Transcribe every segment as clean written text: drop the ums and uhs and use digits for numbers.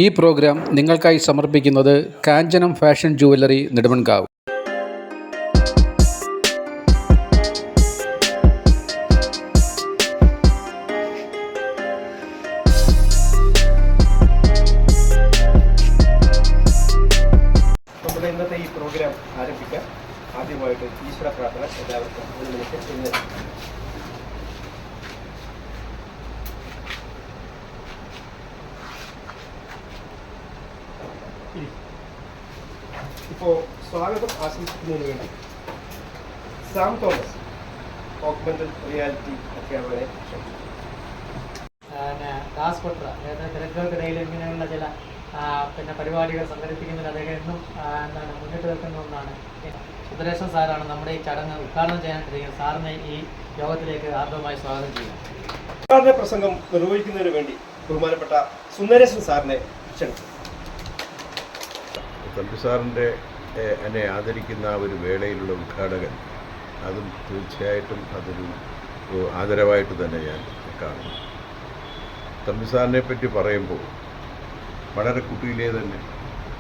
ഈ പ്രോഗ്രാം നിങ്ങൾക്കായി സമർപ്പിക്കുന്നത് കാഞ്ചനം ഫാഷൻ ജുവല്ലറി നെടുമൺകാവ്. നമ്മുടെ ഇന്നത്തെ ഈ പ്രോഗ്രാം ആരംഭിക്കാം. ആദ്യമായിട്ട് ഈശ്വര പ്രാർത്ഥന എല്ലാവർക്കും ഒരു മിനിറ്റ് ഇന്ന്. ഇപ്പോൾ സ്വാഗതം ആശംസിക്കുന്നതിന് വേണ്ടി സാം തോമസ് ഓഗ്മെന്റഡ് റിയാലിറ്റി അക്കാദമിയെ ക്ഷണിച്ചു. ദാസ് കൊട്ര തിരക്കുകൾക്കിടയിൽ ഇങ്ങനെയുള്ള ചില പരിപാടികൾ സംഘടിപ്പിക്കുന്നതിൽ അദ്ദേഹം എന്നും മുന്നിട്ട് നിൽക്കുന്ന ഒന്നാണ്. സുന്ദരേശൻ സാറാണ് നമ്മുടെ ഈ ചടങ്ങ് ഉദ്ഘാടനം ചെയ്യാനിരിക്കുന്നത്. സാറിനെ ഈ യോഗത്തിലേക്ക് ആർദ്രമായി സ്വാഗതം ചെയ്യുന്നു. ഉദ്ഘാടന പ്രസംഗം നിർവഹിക്കുന്നതിന് വേണ്ടി ബഹുമാനപ്പെട്ട സുന്ദരേശൻ സാറിനെ ക്ഷണിച്ചു. തമ്പി സാറിൻ്റെ എന്നെ ആദരിക്കുന്ന ഒരു വേളയിലുള്ള ഉദ്ഘാടകൻ, അതും തീർച്ചയായിട്ടും അതൊരു ആദരവായിട്ട് തന്നെ ഞാൻ കാണുന്നു. തമ്പി സാറിനെ പറ്റി പറയുമ്പോൾ വളരെ കുട്ടിയിലേ തന്നെ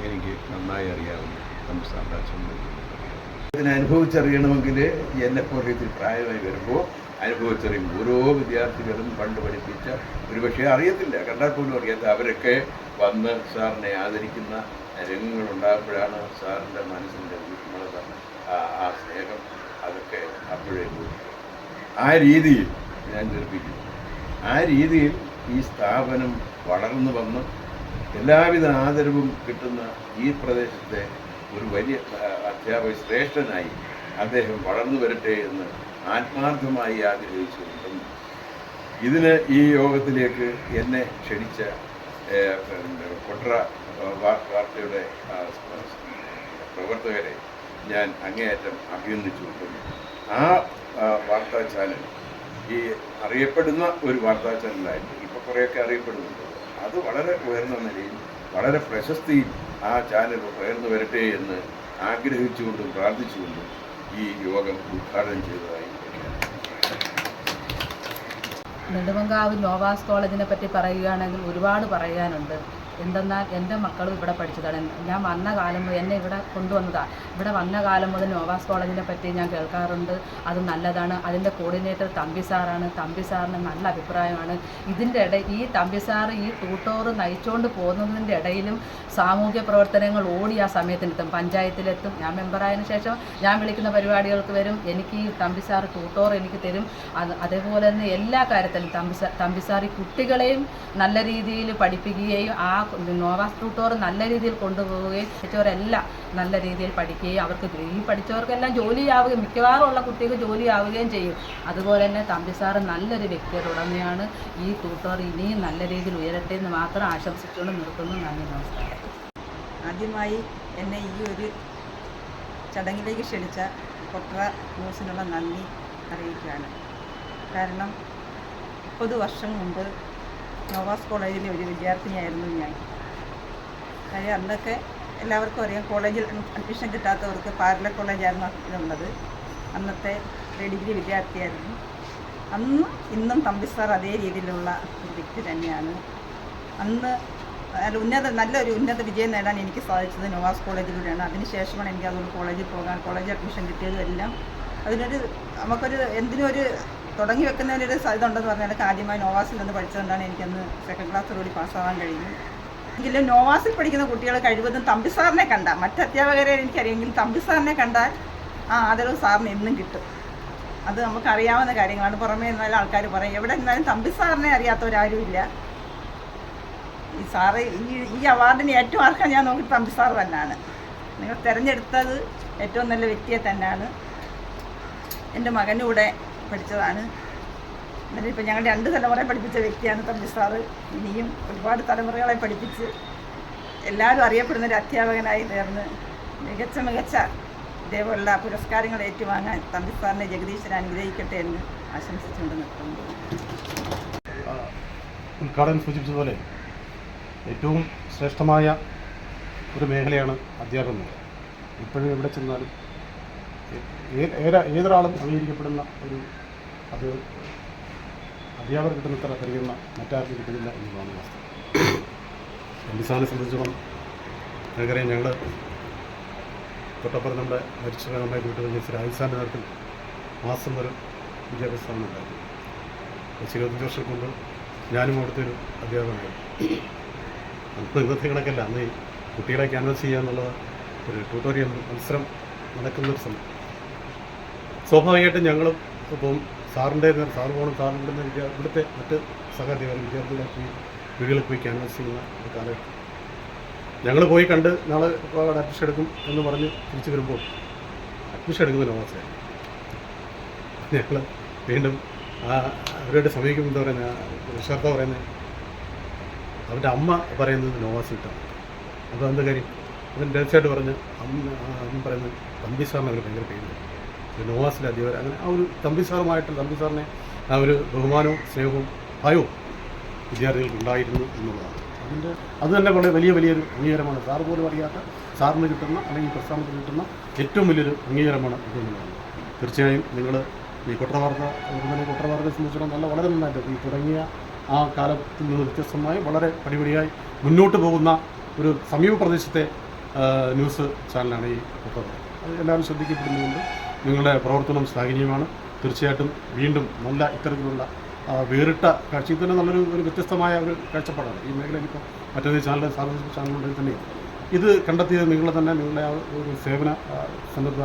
എനിക്ക് നന്നായി അറിയാവുന്ന തമ്പി സാറിൻ്റെ അച്ഛൻ ഇതിനെ അനുഭവിച്ചറിയണമെങ്കിൽ എന്നെപ്പോലെ ഇതിൽ പ്രായമായി വരുമ്പോൾ അനുഭവിച്ചറിയും. ഓരോ വിദ്യാർത്ഥികളും പണ്ട് പഠിപ്പിച്ച ഒരുപക്ഷെ അറിയത്തില്ല, കണ്ടാൽ പോലും അറിയാത്ത അവരൊക്കെ വന്ന് സാറിനെ ആദരിക്കുന്ന രംഗങ്ങളുണ്ടാകുമ്പോഴാണ് സാറിൻ്റെ മനസ്സിൻ്റെ ഊഷ്മളത, ആ സ്നേഹം, അതൊക്കെ അപ്പോഴേ പോയി. ആ രീതിയിൽ ഞാൻ നിർമ്മിക്കുന്നു. ആ രീതിയിൽ ഈ സ്ഥാപനം വളർന്നു വന്ന് എല്ലാവിധ ആദരവും കിട്ടുന്ന ഈ പ്രദേശത്തെ ഒരു വലിയ അധ്യാപക ശ്രേഷ്ഠനായി അദ്ദേഹം വളർന്നു വരട്ടെ എന്ന് ആത്മാർത്ഥമായി ആഗ്രഹിച്ചുകൊണ്ടും ഇതിന് ഈ യോഗത്തിലേക്ക് എന്നെ ക്ഷണിച്ച കൊട്ര വാർത്തയുടെ പ്രവർത്തകരെ ഞാൻ അങ്ങേയറ്റം അഭിനന്ദിച്ചുകൊണ്ടും ആ വാർത്താ ചാനൽ ഈ അറിയപ്പെടുന്ന ഒരു വാർത്താ ചാനലായിട്ട് ഇപ്പോൾ കുറേയൊക്കെ അറിയപ്പെടുന്നുണ്ട്. അത് വളരെ ഉയർന്ന നിലയിൽ വളരെ പ്രശസ്തിയിൽ ആ ചാനൽ ഉയർന്നു വരട്ടെ എന്ന് ആഗ്രഹിച്ചുകൊണ്ടും പ്രാർത്ഥിച്ചുകൊണ്ടും ഈ യോഗം ഉദ്ഘാടനം ചെയ്തതായി നെടുമങ്ങാവ് നോവാസ് കോളേജിനെ പറ്റി പറയുകയാണെങ്കിൽ ഒരുപാട് പറയാനുണ്ട്. എന്തെന്നാൽ എൻ്റെ മക്കളും ഇവിടെ പഠിച്ചതാണ്. ഞാൻ വന്ന കാലം മുതൽ എന്നെ ഇവിടെ കൊണ്ടുവന്നതാണ്. ഇവിടെ വന്ന കാലം മുതൽ നോവാസ് കോളേജിനെ പറ്റി ഞാൻ കേൾക്കാറുണ്ട്. അത് നല്ലതാണ്. അതിൻ്റെ കോർഡിനേറ്റർ തമ്പി സാറാണ്. തമ്പി സാറിന് നല്ല അഭിപ്രായമാണ്. ഇതിൻ്റെ ഈ തമ്പി സാറ് ഈ ട്യൂട്ടോർ നയിച്ചുകൊണ്ട് പോകുന്നതിൻ്റെ ഇടയിലും സാമൂഹ്യ പ്രവർത്തനങ്ങൾ ഓടി ആ സമയത്തിനെത്തും, പഞ്ചായത്തിലെത്തും. ഞാൻ മെമ്പറായതിനു ശേഷം ഞാൻ വിളിക്കുന്ന പരിപാടികൾക്ക് വരും. എനിക്ക് ഈ തമ്പി സാർ ട്യൂട്ടോർ എനിക്ക് തരും. അതേപോലെ തന്നെ എല്ലാ കാര്യത്തിലും തമ്പി സാർ ഈ കുട്ടികളെയും നല്ല രീതിയിൽ പഠിപ്പിക്കുകയും ആ നോവാസ് ട്യൂട്ടോർ നല്ല രീതിയിൽ കൊണ്ടുപോവുകയും പഠിച്ചവരെല്ലാം നല്ല രീതിയിൽ പഠിക്കുകയും അവർക്ക് ഈ പഠിച്ചവർക്കെല്ലാം ജോലിയാവുകയും മിക്കവാറും ഉള്ള കുട്ടികൾക്ക് ജോലിയാവുകയും ചെയ്യും. അതുപോലെ തന്നെ തമ്പി സാറ് നല്ലൊരു വ്യക്തിയുടെ ഉടമയാണ്. ഈ ട്യൂട്ടോർ ഇനിയും നല്ല രീതിയിൽ ഉയരട്ടെ എന്ന് മാത്രം ആശംസിച്ചുകൊണ്ട് നിർത്തുന്നു. നന്ദി, നമസ്കാരം. ആദ്യമായി എന്നെ ഈ ഒരു ചടങ്ങിലേക്ക് ക്ഷണിച്ച കൊട്ര ന്യൂസിനുള്ള നന്ദി അറിയിക്കുകയാണ്. കാരണം 30 വർഷം മുമ്പ് നോവാസ് കോളേജിലെ ഒരു വിദ്യാർത്ഥിനിയായിരുന്നു ഞാൻ. കാര്യം അന്നൊക്കെ എല്ലാവർക്കും അറിയാം, കോളേജിൽ അഡ്മിഷൻ കിട്ടാത്തവർക്ക് പാരലൽ കോളേജായിരുന്നു ഇതുള്ളത്. അന്നത്തെ ഡിഗ്രി വിദ്യാർത്ഥിയായിരുന്നു. അന്നും ഇന്നും തമ്പി സാർ അതേ രീതിയിലുള്ള ഒരു വ്യക്തി തന്നെയാണ്. അന്ന് നല്ലൊരു ഉന്നത വിജയം നേടാൻ എനിക്ക് സാധിച്ചത് നോവാസ് കോളേജിലൂടെയാണ്. അതിനുശേഷമാണ് എനിക്ക് അതുകൊണ്ട് കോളേജിൽ പോകാൻ, കോളേജ് അഡ്മിഷൻ കിട്ടിയതും എല്ലാം നമുക്കൊരു എന്തിനൊരു തുടങ്ങി വെക്കുന്നതിനൊരു ഇതുണ്ടെന്ന് പറഞ്ഞാൽ ആദ്യമായി നോവാസിൽ നിന്ന് പഠിച്ചതുകൊണ്ടാണ് എനിക്കന്ന് സെക്കൻഡ് ക്ലാസ്സിലൂടെ പാസ്സാവാൻ കഴിഞ്ഞു. എങ്കിലും നോവാസിൽ പഠിക്കുന്ന കുട്ടികൾ കഴിവതും തമ്പി സാറിനെ കണ്ടാൽ, മറ്റ് അധ്യാപകരെ എനിക്കറിയാമെങ്കിലും തമ്പി സാറിനെ കണ്ടാൽ ആ ആദരവ് സാറിന് എന്നും കിട്ടും. അത് നമുക്കറിയാവുന്ന കാര്യങ്ങളാണ്. പുറമേ എന്നാലും ആൾക്കാർ പറയും, എവിടെ നിന്നാലും തമ്പി സാറിനെ അറിയാത്തവരാരുമില്ല. ഈ സാറ് ഈ അവാർഡിന് ഏറ്റവും അർഹം ഞാൻ നോക്കി തമ്പി സാർ തന്നെയാണ്. നിങ്ങൾ തിരഞ്ഞെടുത്തത് ഏറ്റവും നല്ല വ്യക്തിയെ തന്നെയാണ്. എൻ്റെ മകനൂടെ പഠിച്ചതാണ്. എന്നിട്ട് ഇപ്പം ഞങ്ങൾ 2 തലമുറയെ പഠിപ്പിച്ച വ്യക്തിയാണ് തമ്പി സാറ്. ഇനിയും ഒരുപാട് തലമുറകളെ പഠിപ്പിച്ച് എല്ലാവരും അറിയപ്പെടുന്നൊരു അധ്യാപകനായി നേർന്ന് മികച്ച ഇതേപോലുള്ള പുരസ്കാരങ്ങൾ ഏറ്റുവാങ്ങാൻ തമ്പി സാറിനെ ജഗദീശൻ അനുഗ്രഹിക്കട്ടെ എന്ന് ആശംസിച്ചുകൊണ്ട് നിർത്തുന്നു. ഉദ്ഘാടനം സൂചിപ്പിച്ചതുപോലെ ഏറ്റവും ശ്രേഷ്ഠമായ ഒരു മേഖലയാണ് അധ്യാപനം. ഇപ്പോഴും എവിടെ ചെന്നാലും ഏതൊരാളും അംഗീകരിക്കപ്പെടുന്ന ഒരു അധ്യാപകർ കിട്ടുന്നത്ര പരിഗണന മറ്റാർക്കും കിട്ടുന്നില്ല എന്നതാണ് വാസ്തവം. സംവിധാനം സംബന്ധിച്ചോളം നമുക്കറിയാം, ഞങ്ങൾ തൊട്ടപ്പുറം നമ്മുടെ മരിച്ചുപോയ നമ്മുടെ കൂട്ടുകാരി രാജസ്ഥാൻ്റെ നേതൃത്വത്തിൽ മാസം ഒരു വിദ്യാഭ്യാസ സ്ഥാപനം ഉണ്ടായിരുന്നു. 25 വർഷം കൊണ്ട് ഞാനും അവിടുത്തെ ഒരു അധ്യാപകനായിരുന്നു. അന്ന് ഇന്നത്തെ കണക്കല്ല, അന്ന് ഈ കുട്ടികളെ ക്യാൻവാസ് ചെയ്യുക എന്നുള്ളത് ഒരു ട്യൂട്ടോറിയൽ മത്സരം നടക്കുന്നൊരു സമയം. സ്വാഭാവികമായിട്ടും ഞങ്ങളും ഇപ്പം സാറിൻ്റെ സാറ് പോകണം, സാറിൻ്റെ ഇവിടുത്തെ മറ്റ് സഹഅധ്യാപകർ വിദ്യാർത്ഥികളെ പോയി വീടുകളിൽ പോയി ക്യാൻവാസ് ചെയ്യുന്ന ഒരു കാലഘട്ടം. ഞങ്ങൾ പോയി കണ്ട് നാളെ അവിടെ അഡ്മിഷൻ എടുക്കും എന്ന് പറഞ്ഞ് തിരിച്ചു വരുമ്പോൾ അഡ്മിഷൻ എടുക്കുന്ന നോവാസായിരുന്നു. ഞങ്ങൾ വീണ്ടും അവരോട് സമീപിക്കുമ്പോൾ എന്താ പറയുന്നത്, രക്ഷകർത്താവ് പറയുന്നത് അവൻ്റെ അമ്മ പറയുന്നത് നോവാസ് കിട്ടാണ്. അപ്പോൾ എന്താ കാര്യം, അവൻ തീർച്ചയായിട്ടും പറഞ്ഞ് അമ്മ പറയുന്നത് തമ്പി സാറിന് അവർ ഭയങ്കര പേടിയാണ്, നോവാസിലെ അധ്യാപകർ. അങ്ങനെ ആ ഒരു തമ്പി സാറിനെ ആ ഒരു ബഹുമാനവും സ്നേഹവും ഭയവും വിദ്യാർത്ഥികൾക്ക് ഉണ്ടായിരുന്നു എന്നുള്ളതാണ്. അത് തന്നെ വളരെ വലിയൊരു അംഗീകാരമാണ്. സാർ പോലും അറിയാത്ത സാറിന് കിട്ടുന്ന അല്ലെങ്കിൽ പ്രസ്ഥാനത്തിന് കിട്ടുന്ന ഏറ്റവും വലിയൊരു അംഗീകാരമാണ് ഇതെന്നുള്ളത്. തീർച്ചയായും നിങ്ങൾ ഈ കുട്ടവാർത്തയെ സംബന്ധിച്ചിടത്തോളം വളരെ നന്നായിട്ട് ഈ തുടങ്ങിയ ആ കാലത്തിൽ നിന്ന് വ്യത്യസ്തമായി വളരെ പടിപടിയായി മുന്നോട്ട് പോകുന്ന ഒരു സമീപ പ്രദേശത്തെ ന്യൂസ് ചാനലാണ് ഈ കുട്ടവാർത്ത. അത് എല്ലാവരും ശ്രദ്ധിക്കപ്പെടുന്നതുകൊണ്ട് നിങ്ങളുടെ പ്രവർത്തനം ശ്ലാഘനീയമാണ്. തീർച്ചയായിട്ടും വീണ്ടും നല്ല ഇത്തരത്തിലുള്ള വേറിട്ട കാഴ്ച തന്നെ നല്ലൊരു വ്യത്യസ്തമായ ഒരു കാഴ്ചപ്പാടാണ് ഈ മേഖലയിൽ. ഇപ്പോൾ മറ്റൊരു സാർവജനിക ചാനലുകളിൽ തന്നെയാണ് ഇത് കണ്ടെത്തിയത്. നിങ്ങളുടെ ആ ഒരു സേവന സന്നദ്ധ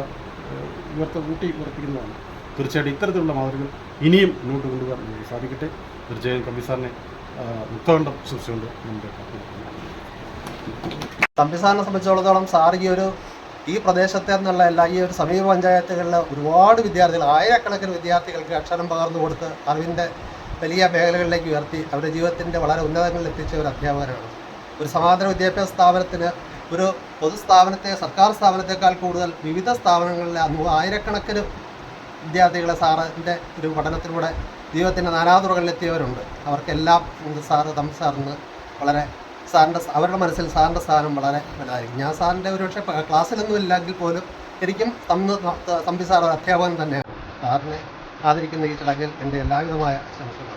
ഉറപ്പിക്കുന്നതാണ്. തീർച്ചയായിട്ടും ഇത്തരത്തിലുള്ള മാതൃകകൾ ഇനിയും മുന്നോട്ട് കൊണ്ടുപോകാൻ നമുക്ക് സാധിക്കട്ടെ. തീർച്ചയായും കമ്പി സാറിനെ മുക്തകണ്ഠം സൂക്ഷിച്ചുകൊണ്ട് നമ്മുടെ തമ്പി സാറിനെ സംബന്ധിച്ചിടത്തോളം സാർ ഈ പ്രദേശത്തെ എന്നുള്ള ഈ ഒരു സമീപ പഞ്ചായത്തുകളിലെ ഒരുപാട് വിദ്യാർത്ഥികൾ, ആയിരക്കണക്കിന് വിദ്യാർത്ഥികൾക്ക് അക്ഷരം പകർന്നു കൊടുത്ത് അറിവിൻ്റെ വലിയ മേഖലകളിലേക്ക് ഉയർത്തി അവരുടെ ജീവിതത്തിൻ്റെ വളരെ ഉന്നതങ്ങളിൽ എത്തിച്ച ഒരു അധ്യാപകരാണ്. ഒരു സമാന്തര വിദ്യാഭ്യാസ സ്ഥാപനത്തിന് ഒരു സർക്കാർ സ്ഥാപനത്തെക്കാൾ കൂടുതൽ വിവിധ സ്ഥാപനങ്ങളിലെ ആയിരക്കണക്കിന് വിദ്യാർത്ഥികളെ സാറിൻ്റെ ഒരു പഠനത്തിലൂടെ ജീവിതത്തിൻ്റെ നാനാതുറകളിലെത്തിയവരുണ്ട്. അവർക്കെല്ലാം തമ്പി സാറിന് വളരെ അവരുടെ മനസ്സിൽ സാറിൻ്റെ സ്ഥാനം വളരെ വലുതായിരിക്കും. ഞാൻ സാറിൻ്റെ ഒരുപക്ഷെ ക്ലാസ്സിലൊന്നും ഇല്ലെങ്കിൽ പോലും എനിക്കും തമ്പി സാർ ഒരു അധ്യാപകൻ തന്നെയാണ്. സാറിനെ ആദരിക്കുന്ന ഈ ചടങ്ങിൽ എൻ്റെ എല്ലാവിധമായ ആശംസകൾ.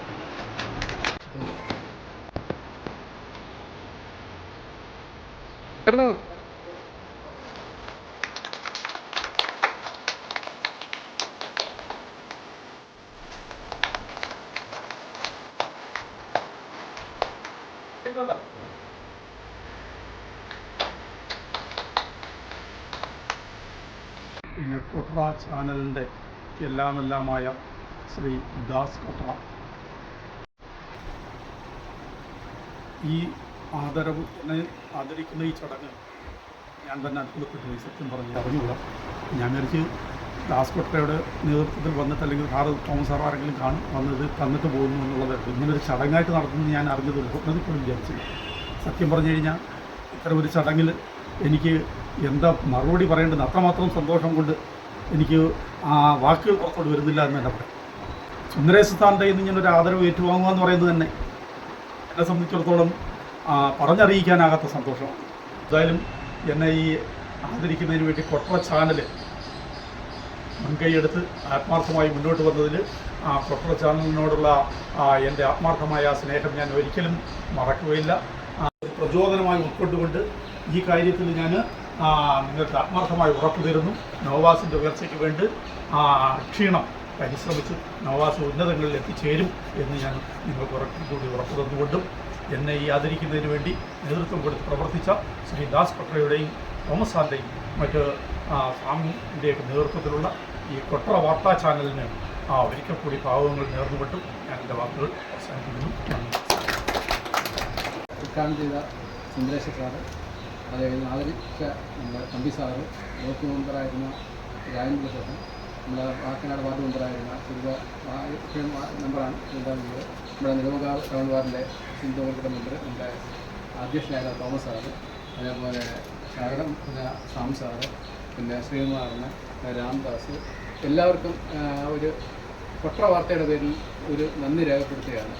പിന്നെ കൊട്ര ചാനലിൻ്റെ എല്ലാമായ ശ്രീ ദാസ് കൊട്ര, ഈ ആദരിക്കുന്ന ഈ ചടങ്ങ് ഞാൻ തന്നെ അത്ഭുതപ്പെട്ടു. സത്യം പറഞ്ഞ് അറിഞ്ഞുകൂടാ. ഞാൻ വിചാരിച്ച് ദാസ് കൊട്രയുടെ നേതൃത്വത്തിൽ വന്നിട്ട് അല്ലെങ്കിൽ തോമസ് സാർ ആരെങ്കിലും വന്നത് തന്നിട്ട് പോകുന്നു എന്നുള്ളത്. ഇങ്ങനൊരു ചടങ്ങായിട്ട് നടത്തുന്നത് ഞാൻ അറിഞ്ഞത് സ്വപ്നത്തിൽപ്പോഴും വിചാരിച്ചില്ല. സത്യം പറഞ്ഞു കഴിഞ്ഞാൽ ഇത്തരം ഒരു ചടങ്ങിൽ എനിക്ക് എന്താ മറുപടി പറയേണ്ടത്, അത്രമാത്രം സന്തോഷം കൊണ്ട് എനിക്ക് ആ വാക്കുകൾ പുറത്തോട്ട് വരുന്നില്ല എന്ന് തന്നെ പറയാം. സുന്ദരേശ് സാറിൻ്റെ ഇന്ന് ഇങ്ങനൊരു ആദരവ് ഏറ്റുവാങ്ങുക എന്ന് പറയുന്നത് തന്നെ എന്നെ സംബന്ധിച്ചിടത്തോളം പറഞ്ഞറിയിക്കാനാകാത്ത സന്തോഷമാണ്. എന്തായാലും എന്നെ ഈ ആദരിക്കുന്നതിന് വേണ്ടി കൊട്ര ചാനൽ മുൻകൈയെടുത്ത് ആത്മാർത്ഥമായി മുന്നോട്ട് വന്നതിൽ കൊട്ര ചാനലിനോടുള്ള എൻ്റെ ആത്മാർത്ഥമായ സ്നേഹം ഞാൻ ഒരിക്കലും മറക്കുകയില്ല. പ്രചോദനമായി ഉൾക്കൊണ്ടുകൊണ്ട് ഈ കാര്യത്തിൽ ഞാൻ നിങ്ങൾക്ക് ആത്മാർത്ഥമായി ഉറപ്പു തരുന്നു. നോവാസിൻ്റെ ഉയർച്ചയ്ക്ക് വേണ്ടി ക്ഷീണം പരിശ്രമിച്ച് നോവാസ് ഉന്നതങ്ങളിൽ എത്തിച്ചേരും എന്ന് ഞാൻ നിങ്ങൾക്ക് കൂടി ഉറപ്പു തന്നുകൊണ്ടും എന്നെ ഈ ആദരിക്കുന്നതിന് വേണ്ടി നേതൃത്വം കൊടുത്ത് പ്രവർത്തിച്ച ശ്രീ ദാസ് കൊട്രയുടെയും തോമസ് സാറിൻ്റെയും മറ്റ് സ്വാമിൻ്റെയൊക്കെ നേതൃത്വത്തിലുള്ള ഈ കൊട്ര വാർത്താ ചാനലിന് ഒരിക്കൽ കൂടി ഭാവങ്ങൾ നേർന്നുകൊണ്ടും ഞാൻ എൻ്റെ വാക്കുകൾ അവസാനിപ്പിക്കുന്നു. ഉദ്ഘാടനം ചെയ്ത സുന്ദരേശ സാറ്, അതേപോലെ ആദരിച്ച നമ്മുടെ തമ്പി സാറ്, ബ്ലോക്ക് മെമ്പറായിരുന്ന രാജേന്ദ്ര ചേട്ടൻ, നമ്മുടെ വാക്കനാട് വാർഡ് മെമ്പറായിരുന്ന മെമ്പറാണ് ചെയ്തത്, നമ്മുടെ നിലവകാവ് ടൗൺ വാർഡിൻ്റെ സിന്ധുവർഗ മെമ്പർ, നമ്മുടെ അധ്യക്ഷനായ തോമസ് സാറ്, അതേപോലെ ശാരദം സാം സാറ്, പിന്നെ ശ്രീകുമാറിന്, രാംദാസ്, എല്ലാവർക്കും ഒരു കൊട്ര വാർത്തയുടെ പേരിൽ ഒരു നന്ദി രേഖപ്പെടുത്തുകയാണ്.